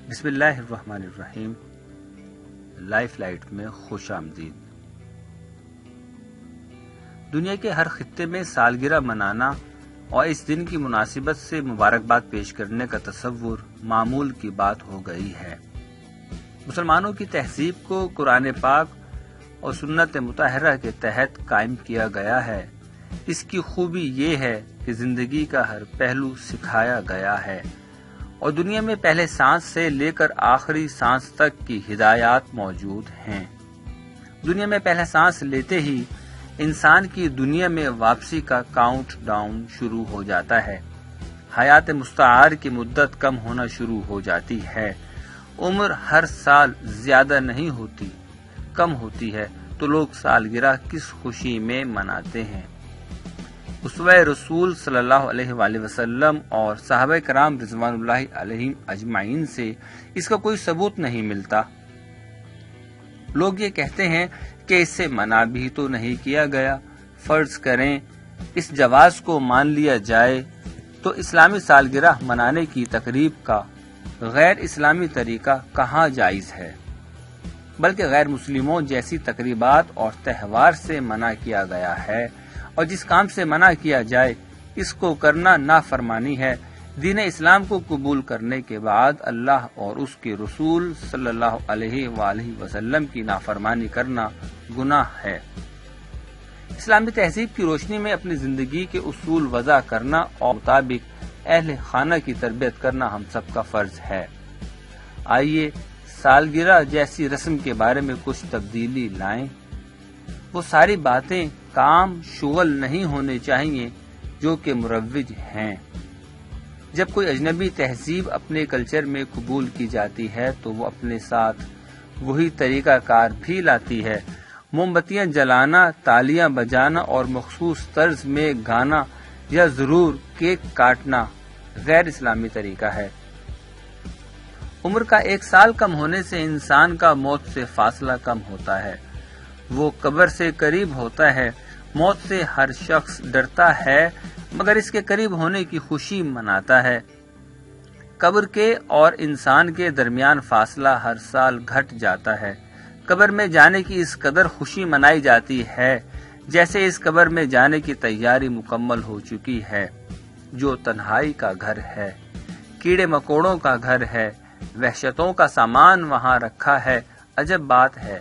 بسم اللہ الرحمن الرحیم۔ لائف لائٹ میں خوش آمدید۔ دنیا کے ہر خطے میں سالگرہ منانا اور اس دن کی مناسبت سے مبارکباد پیش کرنے کا تصور معمول کی بات ہو گئی ہے۔ مسلمانوں کی تہذیب کو قرآن پاک اور سنت مطہرہ کے تحت قائم کیا گیا ہے۔ اس کی خوبی یہ ہے کہ زندگی کا ہر پہلو سکھایا گیا ہے اور دنیا میں پہلے سانس سے لے کر آخری سانس تک کی ہدایات موجود ہیں۔ دنیا میں پہلا سانس لیتے ہی انسان کی دنیا میں واپسی کا کاؤنٹ ڈاؤن شروع ہو جاتا ہے۔ حیات مستعار کی مدت کم ہونا شروع ہو جاتی ہے۔ عمر ہر سال زیادہ نہیں ہوتی، کم ہوتی ہے، تو لوگ سالگرہ کس خوشی میں مناتے ہیں؟ اسوہ رسول صلی اللہ علیہ وآلہ وسلم اور صحابہ کرام رضوان اللہ علیہم اجمعین سے اس کا کوئی ثبوت نہیں ملتا۔ لوگ یہ کہتے ہیں کہ اس سے منع بھی تو نہیں کیا گیا۔ فرض کریں اس جواز کو مان لیا جائے تو اسلامی سالگرہ منانے کی تقریب کا غیر اسلامی طریقہ کہاں جائز ہے؟ بلکہ غیر مسلموں جیسی تقریبات اور تہوار سے منع کیا گیا ہے، اور جس کام سے منع کیا جائے اس کو کرنا نافرمانی ہے۔ دین اسلام کو قبول کرنے کے بعد اللہ اور اس کے رسول صلی اللہ علیہ وآلہ وسلم کی نافرمانی کرنا گناہ ہے۔ اسلامی تہذیب کی روشنی میں اپنی زندگی کے اصول وضع کرنا اور مطابق اہل خانہ کی تربیت کرنا ہم سب کا فرض ہے۔ آئیے سالگرہ جیسی رسم کے بارے میں کچھ تبدیلی لائیں۔ وہ ساری باتیں کام شغل نہیں ہونے چاہیے جو کہ مروج ہیں۔ جب کوئی اجنبی تہذیب اپنے کلچر میں قبول کی جاتی ہے تو وہ اپنے ساتھ وہی طریقہ کار بھی لاتی ہے۔ موم بتیاں جلانا، تالیاں بجانا اور مخصوص طرز میں گانا یا ضرور کیک کاٹنا غیر اسلامی طریقہ ہے۔ عمر کا 1 سال کم ہونے سے انسان کا موت سے فاصلہ کم ہوتا ہے، وہ قبر سے قریب ہوتا ہے۔ موت سے ہر شخص ڈرتا ہے مگر اس کے قریب ہونے کی خوشی مناتا ہے۔ قبر کے اور انسان کے درمیان فاصلہ ہر سال گھٹ جاتا ہے۔ قبر میں جانے کی اس قدر خوشی منائی جاتی ہے جیسے اس قبر میں جانے کی تیاری مکمل ہو چکی ہے۔ جو تنہائی کا گھر ہے، کیڑے مکوڑوں کا گھر ہے، وحشتوں کا سامان وہاں رکھا ہے۔ عجب بات ہے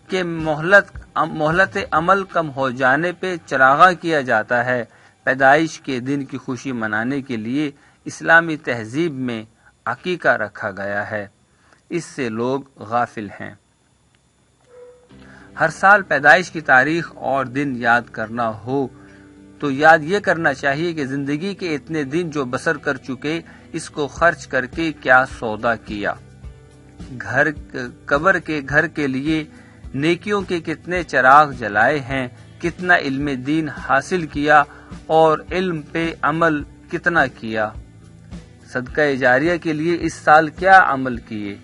کہ مہلت عمل کم ہو جانے پہ چراغاں کیا جاتا ہے۔ پیدائش کے دن کی خوشی منانے کے لیے اسلامی تہذیب میں عقیقہ رکھا گیا ہے، اس سے لوگ غافل ہیں۔ ہر سال پیدائش کی تاریخ اور دن یاد کرنا ہو تو یاد یہ کرنا چاہیے کہ زندگی کے اتنے دن جو بسر کر چکے، اس کو خرچ کر کے کیا سودا کیا۔ قبر کے گھر کے لیے نیکیوں کے کتنے چراغ جلائے ہیں، کتنا علم دین حاصل کیا اور علم پہ عمل کتنا کیا۔ صدقہ جاریہ کے لیے اس سال کیا عمل کیے،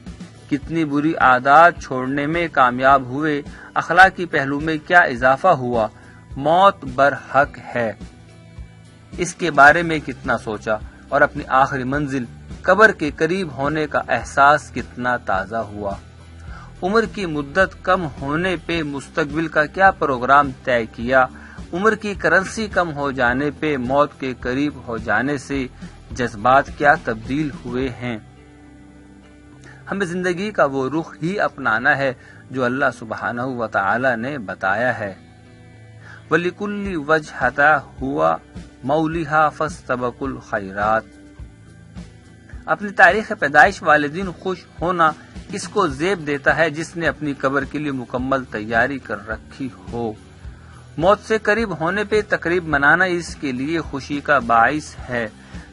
کتنی بری عادات چھوڑنے میں کامیاب ہوئے، اخلاقی پہلو میں کیا اضافہ ہوا۔ موت برحق ہے، اس کے بارے میں کتنا سوچا اور اپنی آخری منزل قبر کے قریب ہونے کا احساس کتنا تازہ ہوا۔ عمر کی مدت کم ہونے پہ مستقبل کا کیا پروگرام طے کیا۔ عمر کی کرنسی کم ہو جانے پہ موت کے قریب ہو جانے سے جذبات کیا تبدیل ہوئے ہیں۔ ہمیں زندگی کا وہ رخ ہی اپنانا ہے جو اللہ سبحانہ و تعالی نے بتایا ہے۔ وَلِكُلِّ وَجْهَةٍ هُوَ مَوْلِهَا فَاسْتَبِقُوا الْخَيْرَاتِ۔ اپنی تاریخ پیدائش والے دن خوش ہونا اس کو زیب دیتا ہے جس نے اپنی قبر کے لیے مکمل تیاری کر رکھی ہو۔ موت سے قریب ہونے پہ تقریب منانا اس کے لیے خوشی کا باعث ہے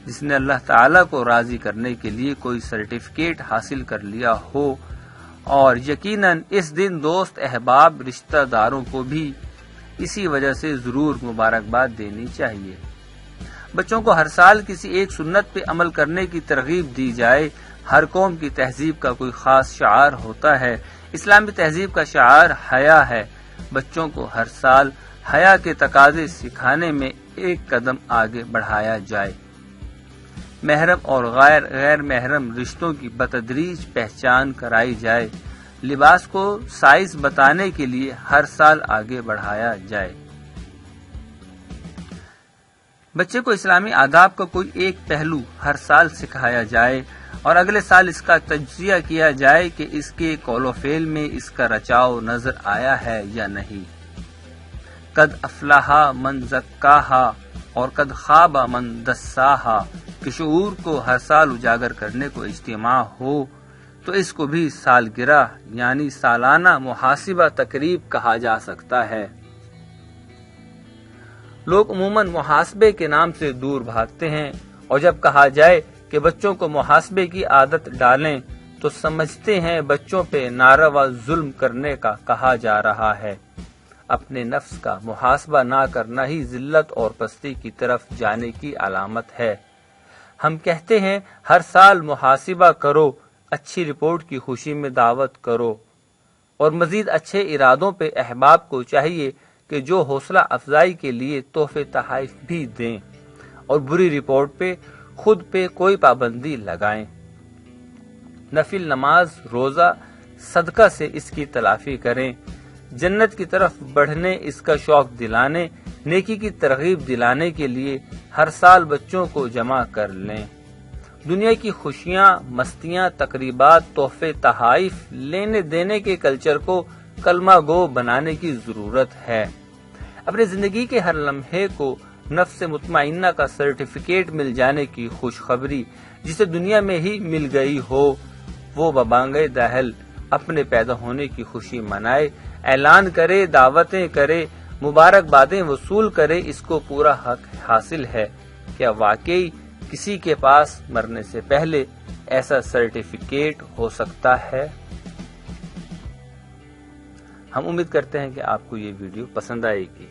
جس نے اللہ تعالیٰ کو راضی کرنے کے لیے کوئی سرٹیفکیٹ حاصل کر لیا ہو، اور یقیناً اس دن دوست احباب رشتہ داروں کو بھی اسی وجہ سے ضرور مبارکباد دینی چاہیے۔ بچوں کو ہر سال کسی ایک سنت پہ عمل کرنے کی ترغیب دی جائے۔ ہر قوم کی تہذیب کا کوئی خاص شعار ہوتا ہے۔ اسلامی تہذیب کا شعار حیا ہے۔ بچوں کو ہر سال حیا کے تقاضے سکھانے میں ایک قدم آگے بڑھایا جائے۔ محرم اور غیر محرم رشتوں کی بتدریج پہچان کرائی جائے، لباس کو سائز بتانے کے لیے ہر سال آگے بڑھایا جائے، بچے کو اسلامی آداب کا کوئی ایک پہلو ہر سال سکھایا جائے اور اگلے سال اس کا تجزیہ کیا جائے کہ اس کے قول و فعل میں اس کا رچاؤ نظر آیا ہے یا نہیں۔ قد افلح من زکاہا اور قد خواب من دساہا کہ شعور کو ہر سال اجاگر کرنے کو اجتماع ہو تو اس کو بھی سالگرہ یعنی سالانہ محاسبہ تقریب کہا جا سکتا ہے۔ لوگ عموماً محاسبے کے نام سے دور بھاگتے ہیں اور جب کہا جائے کہ بچوں کو محاسبے کی عادت ڈالیں تو سمجھتے ہیں بچوں پہ ناروا ظلم کرنے کا کہا جا رہا ہے۔ اپنے نفس کا محاسبہ نہ کرنا ہی ذلت اور پستی کی طرف جانے کی علامت ہے۔ ہم کہتے ہیں ہر سال محاسبہ کرو، اچھی رپورٹ کی خوشی میں دعوت کرو، اور مزید اچھے ارادوں پہ احباب کو چاہیے کہ جو حوصلہ افزائی کے لیے تحفے تحائف بھی دیں اور بری رپورٹ پہ خود پہ کوئی پابندی لگائیں۔ نفل نماز، روزہ، صدقہ سے اس کی تلافی کریں، جنت کی طرف بڑھنے، اس کا شوق دلانے، نیکی کی ترغیب دلانے کے لیے ہر سال بچوں کو جمع کر لیں۔ دنیا کی خوشیاں، مستیاں، تقریبات، تحفے تحائف لینے دینے کے کلچر کو کلمہ گو بنانے کی ضرورت ہے۔ اپنی زندگی کے ہر لمحے کو نفس مطمئنہ کا سرٹیفکیٹ مل جانے کی خوشخبری جسے دنیا میں ہی مل گئی ہو، وہ ببانگے دہل اپنے پیدا ہونے کی خوشی منائے، اعلان کرے، دعوتیں کرے، مبارکبادیں وصول کرے، اس کو پورا حق حاصل ہے۔ کیا واقعی کسی کے پاس مرنے سے پہلے ایسا سرٹیفکیٹ ہو سکتا ہے؟ ہم امید کرتے ہیں کہ آپ کو یہ ویڈیو پسند آئے گی۔